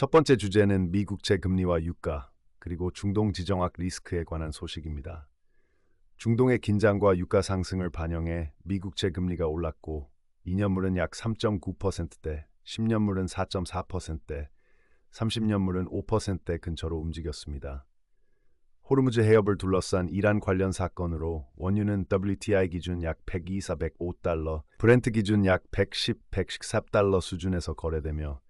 첫 번째 주제는 미국채 금리와 유가, 그리고 중동 지정학 리스크에 관한 소식입니다. 중동의 긴장과 유가 상승을 반영해 미국채 금리가 올랐고 2년물은 약 3.9%대, 10년물은 4.4%대, 30년물은 5%대 근처로 움직였습니다. 호르무즈 해협을 둘러싼 이란 관련 사건으로 원유는 WTI 기준 약 124, 105달러, 브렌트 기준 약 110, 114달러 수준에서 거래되며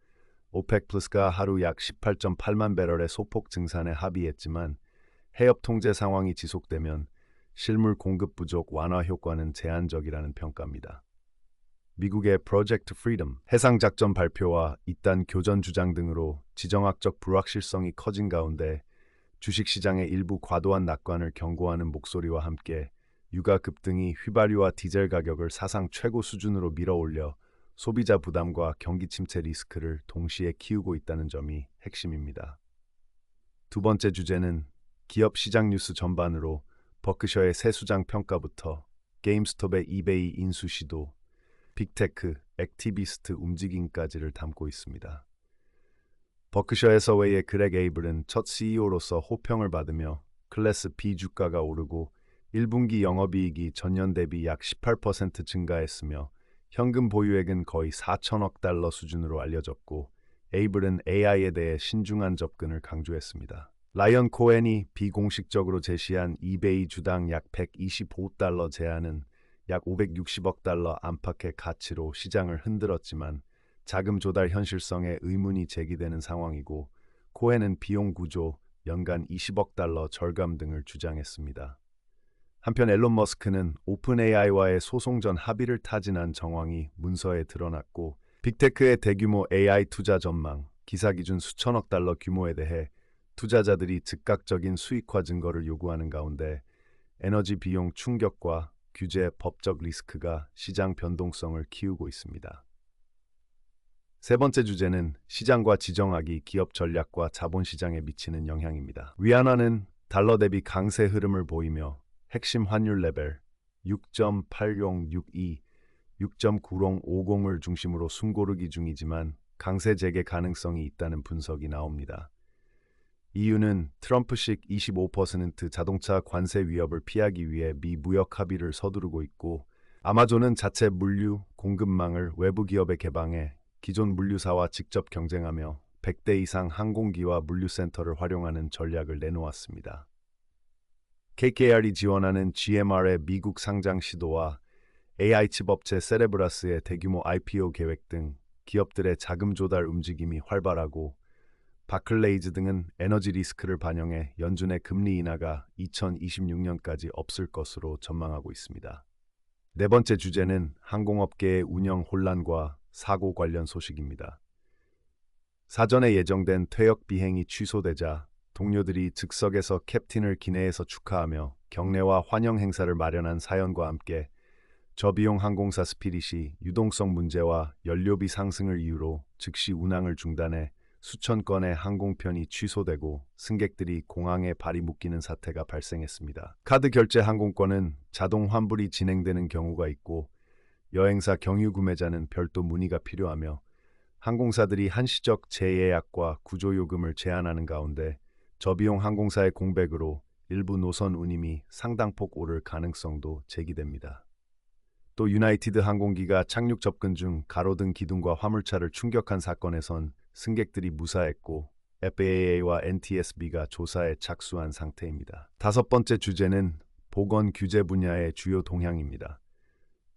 오펙 플러스가 하루 약 18.8만 배럴의 소폭 증산에 합의했지만 해협 통제 상황이 지속되면 실물 공급 부족 완화 효과는 제한적이라는 평가입니다. 미국의 프로젝트 프리덤 해상 작전 발표와 이단 교전 주장 등으로 지정학적 불확실성이 커진 가운데 주식시장의 일부 과도한 낙관을 경고하는 목소리와 함께 유가 급등이 휘발유와 디젤 가격을 사상 최고 수준으로 밀어올려 소비자 부담과 경기 침체 리스크를 동시에 키우고 있다는 점이 핵심입니다. 두 번째 주제는 기업 시장 뉴스 전반으로 버크셔의 세수장 평가부터 게임스톱의 이베이 인수 시도, 빅테크, 액티비스트 움직임까지를 담고 있습니다. 버크셔 해서웨이의 그렉 에이블은 첫 CEO로서 호평을 받으며 클래스 B 주가가 오르고 1분기 영업이익이 전년 대비 약 18% 증가했으며 현금 보유액은 거의 4천억 달러 수준으로 알려졌고 에이블은 AI에 대해 신중한 접근을 강조했습니다. 라이언 코헨이 비공식적으로 제시한 이베이 주당 약 125달러 제한은 약 560억 달러 안팎의 가치로 시장을 흔들었지만 자금 조달 현실성에 의문이 제기되는 상황이고 코헨은 비용 구조, 연간 20억 달러 절감 등을 주장했습니다. 한편 앨런 머스크는 오픈 AI와의 소송 전 합의를 타진한 정황이 문서에 드러났고 빅테크의 대규모 AI 투자 전망, 기사 기준 수천억 달러 규모에 대해 투자자들이 즉각적인 수익화 증거를 요구하는 가운데 에너지 비용 충격과 규제 법적 리스크가 시장 변동성을 키우고 있습니다. 세 번째 주제는 시장과 지정학이 기업 전략과 자본시장에 미치는 영향입니다. 위안화는 달러 대비 강세 흐름을 보이며 핵심 환율 레벨 6.8062, 6.9050을 중심으로 숨고르기 중이지만 강세 재개 가능성이 있다는 분석이 나옵니다. EU는 트럼프식 25% 자동차 관세 위협을 피하기 위해 미 무역 합의를 서두르고 있고 아마존은 자체 물류 공급망을 외부 기업에 개방해 기존 물류사와 직접 경쟁하며 100대 이상 항공기와 물류센터를 활용하는 전략을 내놓았습니다. KKR이 지원하는 GMR의 미국 상장 시도와 AI 칩 업체 세레브라스의 대규모 IPO 계획 등 기업들의 자금 조달 움직임이 활발하고 바클레이즈 등은 에너지 리스크를 반영해 연준의 금리 인하가 2026년까지 없을 것으로 전망하고 있습니다. 네 번째 주제는 항공업계의 운영 혼란과 사고 관련 소식입니다. 사전에 예정된 퇴역 비행이 취소되자 동료들이 즉석에서 캡틴을 기내에서 축하하며 경례와 환영 행사를 마련한 사연과 함께 저비용 항공사 스피릿이 유동성 문제와 연료비 상승을 이유로 즉시 운항을 중단해 수천 건의 항공편이 취소되고 승객들이 공항에 발이 묶이는 사태가 발생했습니다. 카드 결제 항공권은 자동 환불이 진행되는 경우가 있고 여행사 경유 구매자는 별도 문의가 필요하며 항공사들이 한시적 재예약과 구조요금을 제한하는 가운데 저비용 항공사의 공백으로 일부 노선 운임이 상당폭 오를 가능성도 제기됩니다. 또 유나이티드 항공기가 착륙 접근 중 가로등 기둥과 화물차를 충격한 사건에선 승객들이 무사했고 FAA와 NTSB가 조사에 착수한 상태입니다. 다섯 번째 주제는 보건 규제 분야의 주요 동향입니다.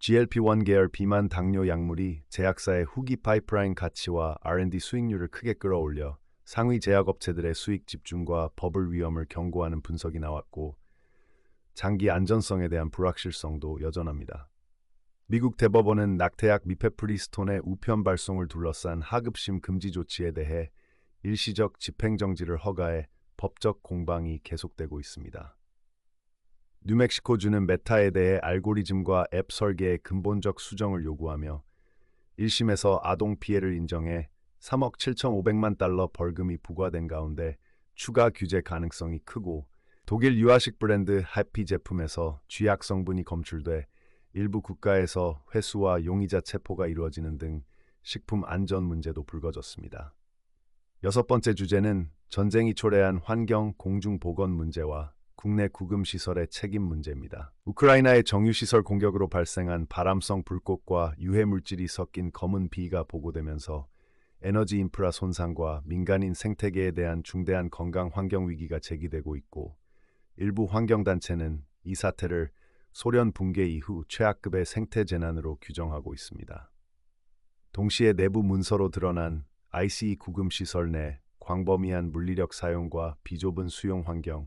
GLP-1 계열 비만 당뇨 약물이 제약사의 후기 파이프라인 가치와 R&D 수익률을 크게 끌어올려 상위 제약업체들의 수익 집중과 버블 위험을 경고하는 분석이 나왔고 장기 안전성에 대한 불확실성도 여전합니다. 미국 대법원은 낙태약 미페프리스톤의 우편 발송을 둘러싼 하급심 금지 조치에 대해 일시적 집행정지를 허가해 법적 공방이 계속되고 있습니다. 뉴멕시코주는 메타에 대해 알고리즘과 앱 설계의 근본적 수정을 요구하며 1심에서 아동 피해를 인정해 3억 7,500만 달러 벌금이 부과된 가운데 추가 규제 가능성이 크고 독일 유아식 브랜드 해피 제품에서 쥐약 성분이 검출돼 일부 국가에서 회수와 용의자 체포가 이루어지는 등 식품 안전 문제도 불거졌습니다. 여섯 번째 주제는 전쟁이 초래한 환경 공중 보건 문제와 국내 구금 시설의 책임 문제입니다. 우크라이나의 정유시설 공격으로 발생한 발암성 불꽃과 유해 물질이 섞인 검은 비가 보고되면서 에너지 인프라 손상과 민간인 생태계에 대한 중대한 건강 환경 위기가 제기되고 있고, 일부 환경단체는 이 사태를 소련 붕괴 이후 최악급의 생태 재난으로 규정하고 있습니다. 동시에 내부 문서로 드러난 ICE 구금 시설 내 광범위한 물리력 사용과 비좁은 수용 환경,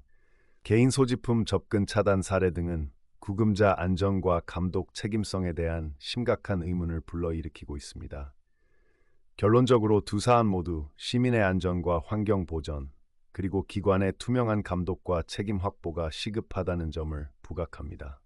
개인 소지품 접근 차단 사례 등은 구금자 안전과 감독 책임성에 대한 심각한 의문을 불러일으키고 있습니다. 결론적으로 두 사안 모두 시민의 안전과 환경 보전, 그리고 기관의 투명한 감독과 책임 확보가 시급하다는 점을 부각합니다.